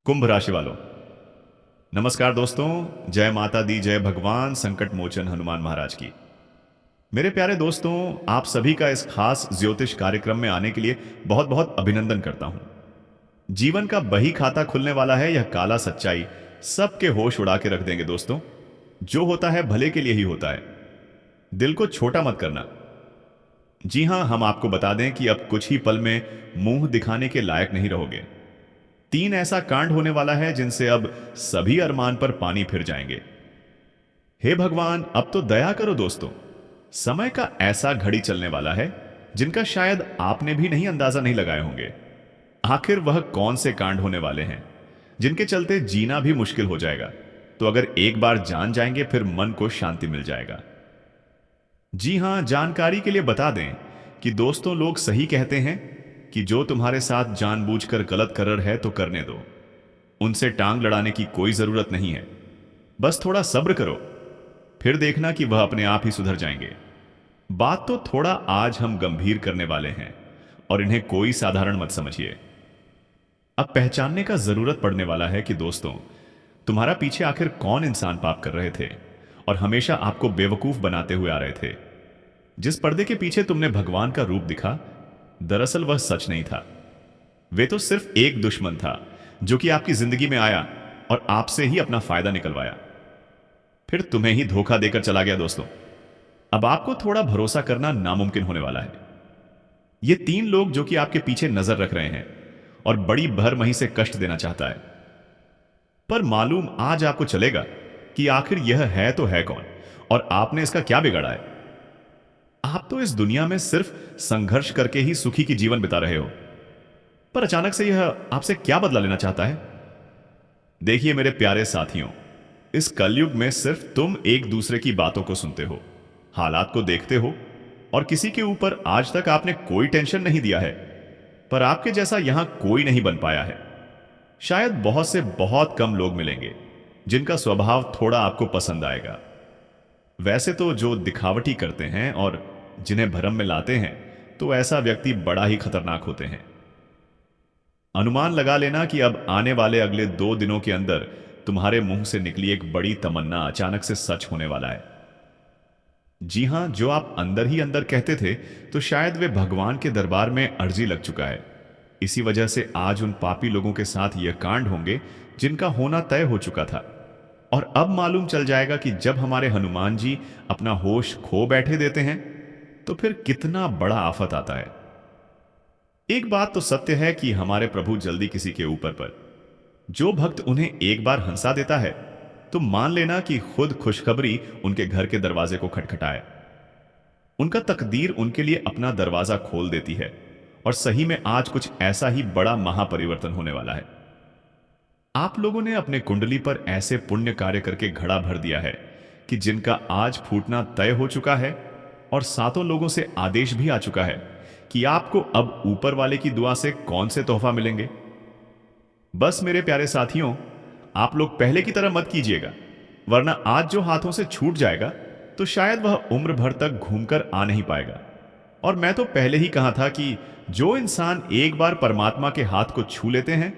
कुंभ राशि वालों, नमस्कार दोस्तों। जय माता दी, जय भगवान संकट मोचन हनुमान महाराज की। मेरे प्यारे दोस्तों, आप सभी का इस खास ज्योतिष कार्यक्रम में आने के लिए बहुत बहुत अभिनंदन करता हूं। जीवन का बही खाता खुलने वाला है, यह काला सच्चाई सबके होश उड़ा के रख देंगे दोस्तों। जो होता है भले के लिए ही होता है, दिल को छोटा मत करना। जी हां, हम आपको बता दें कि अब कुछ ही पल में मुंह दिखाने के लायक नहीं रहोगे। तीन ऐसा कांड होने वाला है जिनसे अब सभी अरमान पर पानी फिर जाएंगे। हे भगवान, अब तो दया करो दोस्तों। समय का ऐसा घड़ी चलने वाला है जिनका शायद आपने भी नहीं अंदाजा नहीं लगाए होंगे। आखिर वह कौन से कांड होने वाले हैं जिनके चलते जीना भी मुश्किल हो जाएगा? तो अगर एक बार जान जाएंगे फिर मन को शांति मिल जाएगा। जी हां, जानकारी के लिए बता दें कि दोस्तों, लोग सही कहते हैं कि जो तुम्हारे साथ जानबूझकर गलत कर रहे है तो करने दो। उनसे टांग लड़ाने की कोई जरूरत नहीं है। बस थोड़ा सब्र करो, फिर देखना कि वह अपने आप ही सुधर जाएंगे। बात तो थोड़ा आज हम गंभीर करने वाले हैं और इन्हें कोई साधारण मत समझिए। अब पहचानने का जरूरत पड़ने वाला है कि दोस्तों, तुम्हारा पीछे आखिर कौन इंसान पाप कर रहे थे और हमेशा आपको बेवकूफ बनाते हुए आ रहे थे। जिस पर्दे के पीछे तुमने भगवान का रूप दिखा, दरअसल वह सच नहीं था। वे तो सिर्फ एक दुश्मन था जो कि आपकी जिंदगी में आया और आपसे ही अपना फायदा निकलवाया, फिर तुम्हें ही धोखा देकर चला गया दोस्तों। अब आपको थोड़ा भरोसा करना नामुमकिन होने वाला है। ये तीन लोग जो कि आपके पीछे नजर रख रहे हैं और बड़ी भरमही से कष्ट देना चाहता है, पर मालूम आज आपको चलेगा कि आखिर यह है तो है कौन और आपने इसका क्या बिगाड़ा है। आप तो इस दुनिया में सिर्फ संघर्ष करके ही सुखी की जीवन बिता रहे हो, पर अचानक से यह आपसे क्या बदला लेना चाहता है? देखिए मेरे प्यारे साथियों, इस कलयुग में सिर्फ तुम एक दूसरे की बातों को सुनते हो, हालात को देखते हो और किसी के ऊपर आज तक आपने कोई टेंशन नहीं दिया है। पर आपके जैसा यहां कोई नहीं बन पाया है। शायद बहुत से बहुत कम लोग मिलेंगे जिनका स्वभाव थोड़ा आपको पसंद आएगा। वैसे तो जो दिखावटी करते हैं और जिन्हें भरम में लाते हैं, तो ऐसा व्यक्ति बड़ा ही खतरनाक होते हैं। अनुमान लगा लेना कि अब आने वाले अगले 2 दिनों के अंदर तुम्हारे मुंह से निकली एक बड़ी तमन्ना अचानक से सच होने वाला है। जी हां, जो आप अंदर ही अंदर कहते थे, तो शायद वे भगवान के दरबार में अर्जी लग चुका है। इसी वजह से आज उन पापी लोगों के साथ यह कांड होंगे जिनका होना तय हो चुका था। और अब मालूम चल जाएगा कि जब हमारे हनुमान जी अपना होश खो बैठे देते हैं तो फिर कितना बड़ा आफत आता है। एक बात तो सत्य है कि हमारे प्रभु जल्दी किसी के ऊपर पर जो भक्त उन्हें एक बार हंसा देता है, तो मान लेना कि खुद खुशखबरी उनके घर के दरवाजे को खटखटाए। उनका तकदीर उनके लिए अपना दरवाजा खोल देती है और सही में आज कुछ ऐसा ही बड़ा महापरिवर्तन होने वाला है। आप लोगों ने अपने कुंडली पर ऐसे पुण्य कार्य करके घड़ा भर दिया है कि जिनका आज फूटना तय हो चुका है और सातों लोगों से आदेश भी आ चुका है कि आपको अब ऊपर वाले की दुआ से कौन से तोहफा मिलेंगे। बस मेरे प्यारे साथियों, आप लोग पहले की तरह मत कीजिएगा, वरना आज जो हाथों से छूट जाएगा तो शायद वह उम्र भर तक घूमकर आ नहीं पाएगा। और मैं तो पहले ही कहा था कि जो इंसान एक बार परमात्मा के हाथ को छू लेते हैं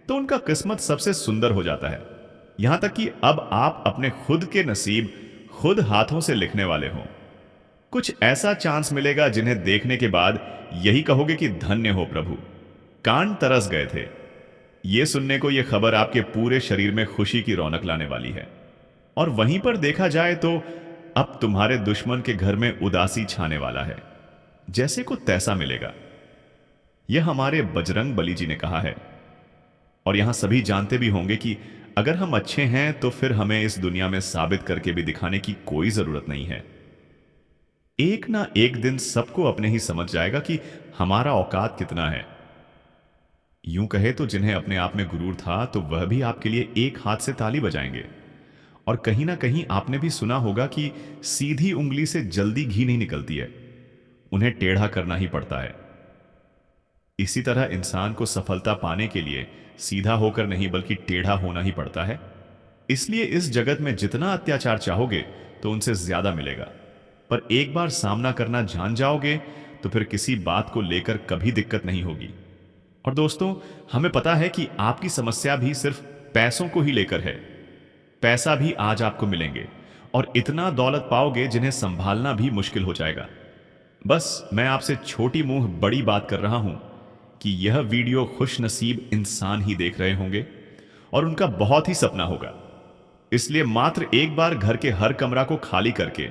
तो उनका किस्मत सबसे सुंदर हो जाता है। यहां तक कि अब आप अपने खुद के नसीब खुद हाथों से लिखने वाले हो। कुछ ऐसा चांस मिलेगा जिन्हें देखने के बाद यही कहोगे कि धन्य हो प्रभु, कान तरस गए थे। यह सुनने को यह खबर आपके पूरे शरीर में खुशी की रौनक लाने वाली है। और वहीं पर देखा जाए तो अब तुम्हारे दुश्मन के घर में उदासी छाने वाला है, जैसे को तैसा मिलेगा। यह हमारे बजरंग बली जी ने कहा है। और यहां सभी जानते भी होंगे कि अगर हम अच्छे हैं तो फिर हमें इस दुनिया में साबित करके भी दिखाने की कोई जरूरत नहीं है। एक ना एक दिन सबको अपने ही समझ जाएगा कि हमारा औकात कितना है। यूं कहे तो जिन्हें अपने आप में गुरूर था, तो वह भी आपके लिए एक हाथ से ताली बजाएंगे। और कहीं ना कहीं आपने भी सुना होगा कि सीधी उंगली से जल्दी घी नहीं निकलती है, उन्हें टेढ़ा करना ही पड़ता है। इसी तरह इंसान को सफलता पाने के लिए सीधा होकर नहीं बल्कि टेढ़ा होना ही पड़ता है। इसलिए इस जगत में जितना अत्याचार चाहोगे तो उनसे ज्यादा मिलेगा, पर एक बार सामना करना जान जाओगे तो फिर किसी बात को लेकर कभी दिक्कत नहीं होगी। और दोस्तों, हमें पता है कि आपकी समस्या भी सिर्फ पैसों को ही लेकर है। पैसा भी आज आपको मिलेंगे और इतना दौलत पाओगे जिन्हें संभालना भी मुश्किल हो जाएगा। बस मैं आपसे छोटी मुंह बड़ी बात कर रहा हूं कि यह वीडियो खुश नसीब इंसान ही देख रहे होंगे और उनका बहुत ही सपना होगा। इसलिए मात्र एक बार घर के हर कमरा को खाली करके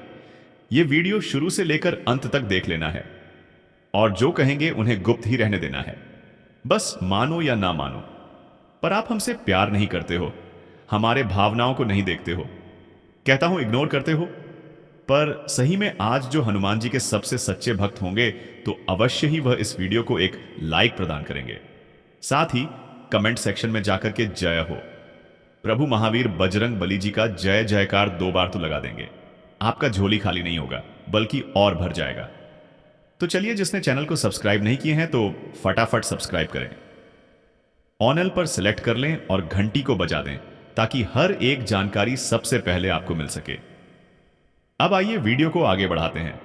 यह वीडियो शुरू से लेकर अंत तक देख लेना है और जो कहेंगे उन्हें गुप्त ही रहने देना है। बस मानो या ना मानो, पर आप हमसे प्यार नहीं करते हो, हमारे भावनाओं को नहीं देखते हो, कहता हूं इग्नोर करते हो। पर सही में आज जो हनुमान जी के सबसे सच्चे भक्त होंगे तो अवश्य ही वह इस वीडियो को एक लाइक प्रदान करेंगे, साथ ही कमेंट सेक्शन में जाकर के जय हो, प्रभु महावीर बजरंग बली जी का जय जयकार 2 बार तो लगा देंगे। आपका झोली खाली नहीं होगा बल्कि और भर जाएगा। तो चलिए, जिसने चैनल को सब्सक्राइब नहीं किए हैं तो फटाफट सब्सक्राइब करें, ऑनल पर सिलेक्ट कर लें और घंटी को बजा दें ताकि हर एक जानकारी सबसे पहले आपको मिल सके। अब आइए वीडियो को आगे बढ़ाते हैं।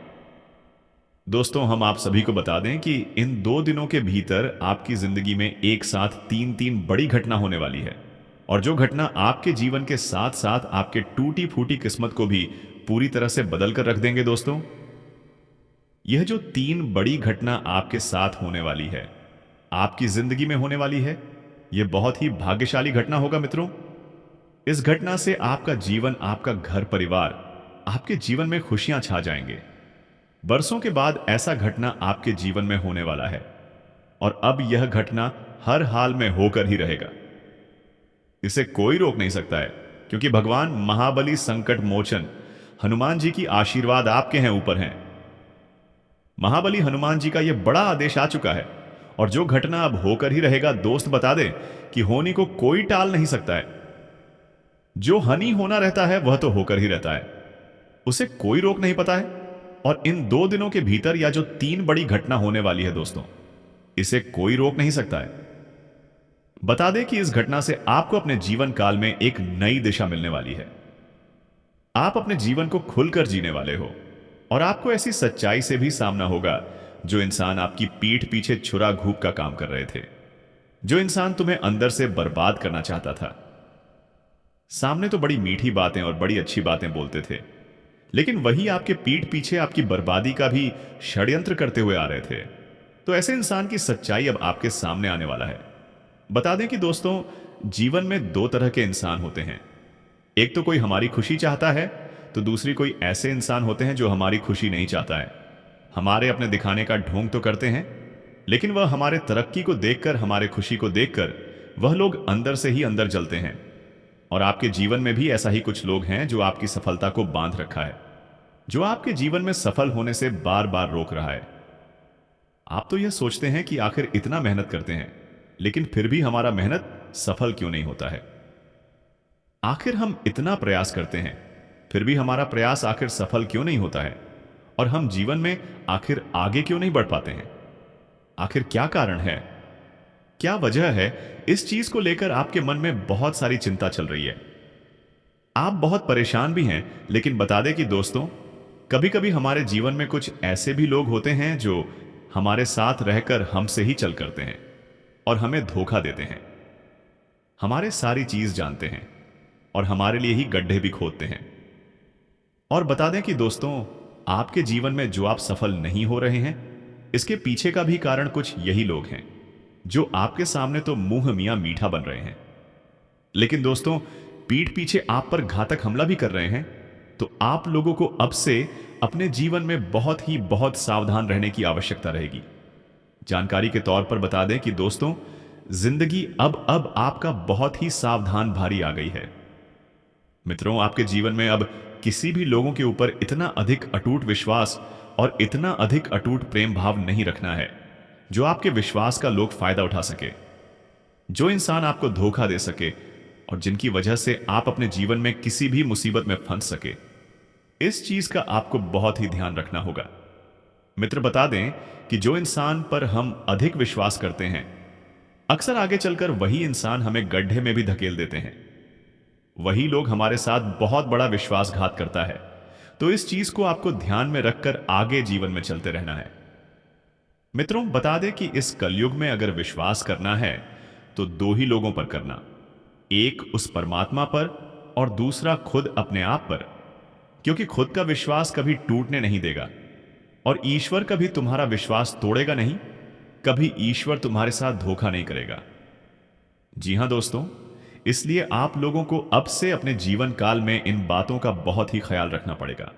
दोस्तों, हम आप सभी को बता दें कि इन 2 दिनों के भीतर आपकी जिंदगी में एक साथ 3 बड़ी घटना होने वाली है और जो घटना आपके जीवन के साथ साथ आपके टूटी फूटी किस्मत को भी पूरी तरह से बदल कर रख देंगे। दोस्तों, यह जो 3 बड़ी घटना आपके साथ होने वाली है, आपकी जिंदगी में होने वाली है, यह बहुत ही भाग्यशाली घटना होगा मित्रों। इस घटना से आपका जीवन, आपका घर परिवार, आपके जीवन में खुशियां छा जाएंगे। बरसों के बाद ऐसा घटना आपके जीवन में होने वाला है और अब यह घटना हर हाल में होकर ही रहेगा। इसे कोई रोक नहीं सकता है क्योंकि भगवान महाबली संकट मोचन हनुमान जी की आशीर्वाद आपके हैं ऊपर हैं। महाबली हनुमान जी का यह बड़ा आदेश आ चुका है और जो घटना अब होकर ही रहेगा, दोस्त बता दे कि होने को कोई टाल नहीं सकता है। जो हनी होना रहता है वह तो होकर ही रहता है, उसे कोई रोक नहीं पाता है। और इन 2 दिनों के भीतर या जो 3 बड़ी घटना होने वाली है दोस्तों, इसे कोई रोक नहीं सकता है। बता दे कि इस घटना से आपको अपने जीवन काल में एक नई दिशा मिलने वाली है। आप अपने जीवन को खुलकर जीने वाले हो और आपको ऐसी सच्चाई से भी सामना होगा जो इंसान आपकी पीठ पीछे छुरा घूप का काम कर रहे थे, जो इंसान तुम्हें अंदर से बर्बाद करना चाहता था। सामने तो बड़ी मीठी बातें और बड़ी अच्छी बातें बोलते थे, लेकिन वही आपके पीठ पीछे आपकी बर्बादी का भी षड्यंत्र करते हुए आ रहे थे। तो ऐसे इंसान की सच्चाई अब आपके सामने आने वाला है। बता दें कि दोस्तों, जीवन में 2 तरह के इंसान होते हैं। एक तो कोई हमारी खुशी चाहता है, तो दूसरी कोई ऐसे इंसान होते हैं जो हमारी खुशी नहीं चाहता है। हमारे अपने दिखाने का ढोंग तो करते हैं, लेकिन वह हमारे तरक्की को देखकर, हमारे खुशी को देखकर वह लोग अंदर से ही अंदर जलते हैं। और आपके जीवन में भी ऐसा ही कुछ लोग हैं जो आपकी सफलता को बांध रखा है, जो आपके जीवन में सफल होने से बार बार रोक रहा है। आप तो यह सोचते हैं कि आखिर इतना मेहनत करते हैं, लेकिन फिर भी हमारा मेहनत सफल क्यों नहीं होता है। आखिर हम इतना प्रयास करते हैं, फिर भी हमारा प्रयास आखिर सफल क्यों नहीं होता है और हम जीवन में आखिर आगे क्यों नहीं बढ़ पाते हैं। आखिर क्या कारण है, क्या वजह है। इस चीज को लेकर आपके मन में बहुत सारी चिंता चल रही है, आप बहुत परेशान भी हैं। लेकिन बता दें कि दोस्तों, कभी कभी हमारे जीवन में कुछ ऐसे भी लोग होते हैं जो हमारे साथ रहकर हमसे ही चल करते हैं और हमें धोखा देते हैं, हमारे सारी चीज जानते हैं और हमारे लिए ही गड्ढे भी खोदते हैं। और बता दें कि दोस्तों, आपके जीवन में जो आप सफल नहीं हो रहे हैं, इसके पीछे का भी कारण कुछ यही लोग हैं जो आपके सामने तो मुंह मियां मीठा बन रहे हैं, लेकिन दोस्तों पीठ पीछे आप पर घातक हमला भी कर रहे हैं। तो आप लोगों को अब से अपने जीवन में बहुत सावधान रहने की आवश्यकता रहेगी। जानकारी के तौर पर बता दें कि दोस्तों, जिंदगी अब आपका बहुत ही सावधान भारी आ गई है। मित्रों, आपके जीवन में अब किसी भी लोगों के ऊपर इतना अधिक अटूट विश्वास और इतना अधिक अटूट प्रेम भाव नहीं रखना है जो आपके विश्वास का लोग फायदा उठा सके, जो इंसान आपको धोखा दे सके और जिनकी वजह से आप अपने जीवन में किसी भी मुसीबत में फंस सके। इस चीज का आपको बहुत ही ध्यान रखना होगा। मित्र, बता दें कि जो इंसान पर हम अधिक विश्वास करते हैं, अक्सर आगे चलकर वही इंसान हमें गड्ढे में भी धकेल देते हैं। वही लोग हमारे साथ बहुत बड़ा विश्वासघात करता है। तो इस चीज को आपको ध्यान में रखकर आगे जीवन में चलते रहना है। मित्रों, बता दें कि इस कलयुग में अगर विश्वास करना है तो दो ही लोगों पर करना। एक उस परमात्मा पर और दूसरा खुद अपने आप पर। क्योंकि खुद का विश्वास कभी टूटने नहीं देगा और ईश्वर कभी तुम्हारा विश्वास तोड़ेगा नहीं। कभी ईश्वर तुम्हारे साथ धोखा नहीं करेगा। जी हां दोस्तों, इसलिए आप लोगों को अब से अपने जीवन काल में इन बातों का बहुत ही ख्याल रखना पड़ेगा।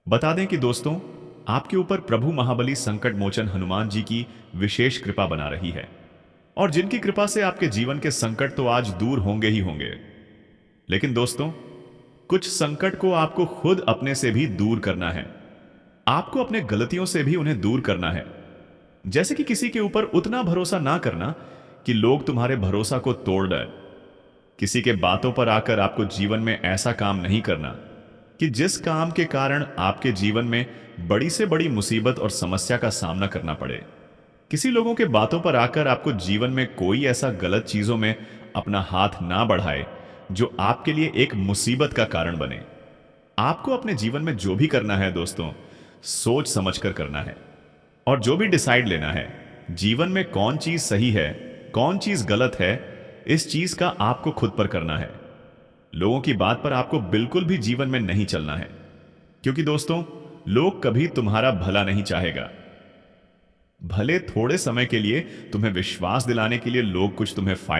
बता दें कि दोस्तों, आपके ऊपर प्रभु महाबली संकट मोचन हनुमान जी की विशेष कृपा बना रही है और जिनकी कृपा से आपके जीवन के संकट तो आज दूर होंगे ही होंगे। लेकिन दोस्तों, कुछ संकट को आपको खुद अपने से भी दूर करना है। आपको अपने गलतियों से भी उन्हें दूर करना है। जैसे कि किसी के ऊपर उतना भरोसा ना करना कि लोग तुम्हारे भरोसा को तोड़ दें। किसी के बातों पर आकर आपको जीवन में ऐसा काम नहीं करना कि जिस काम के कारण आपके जीवन में बड़ी से बड़ी मुसीबत और समस्या का सामना करना पड़े। किसी लोगों के बातों पर आकर आपको जीवन में कोई ऐसा गलत चीजों में अपना हाथ ना बढ़ाए जो आपके लिए एक मुसीबत का कारण बने। आपको अपने जीवन में जो भी करना है दोस्तों, सोच समझकर करना है और जो भी डिसाइड लेना है, जीवन में कौन चीज सही है, कौन चीज गलत है, इस चीज का आपको खुद पर करना है। लोगों की बात पर आपको बिल्कुल भी जीवन में नहीं चलना है। क्योंकि दोस्तों, लोग कभी तुम्हारा भला नहीं चाहेगा। भले थोड़े समय के लिए तुम्हें विश्वास दिलाने के लिए लोग कुछ तुम्हें फायदा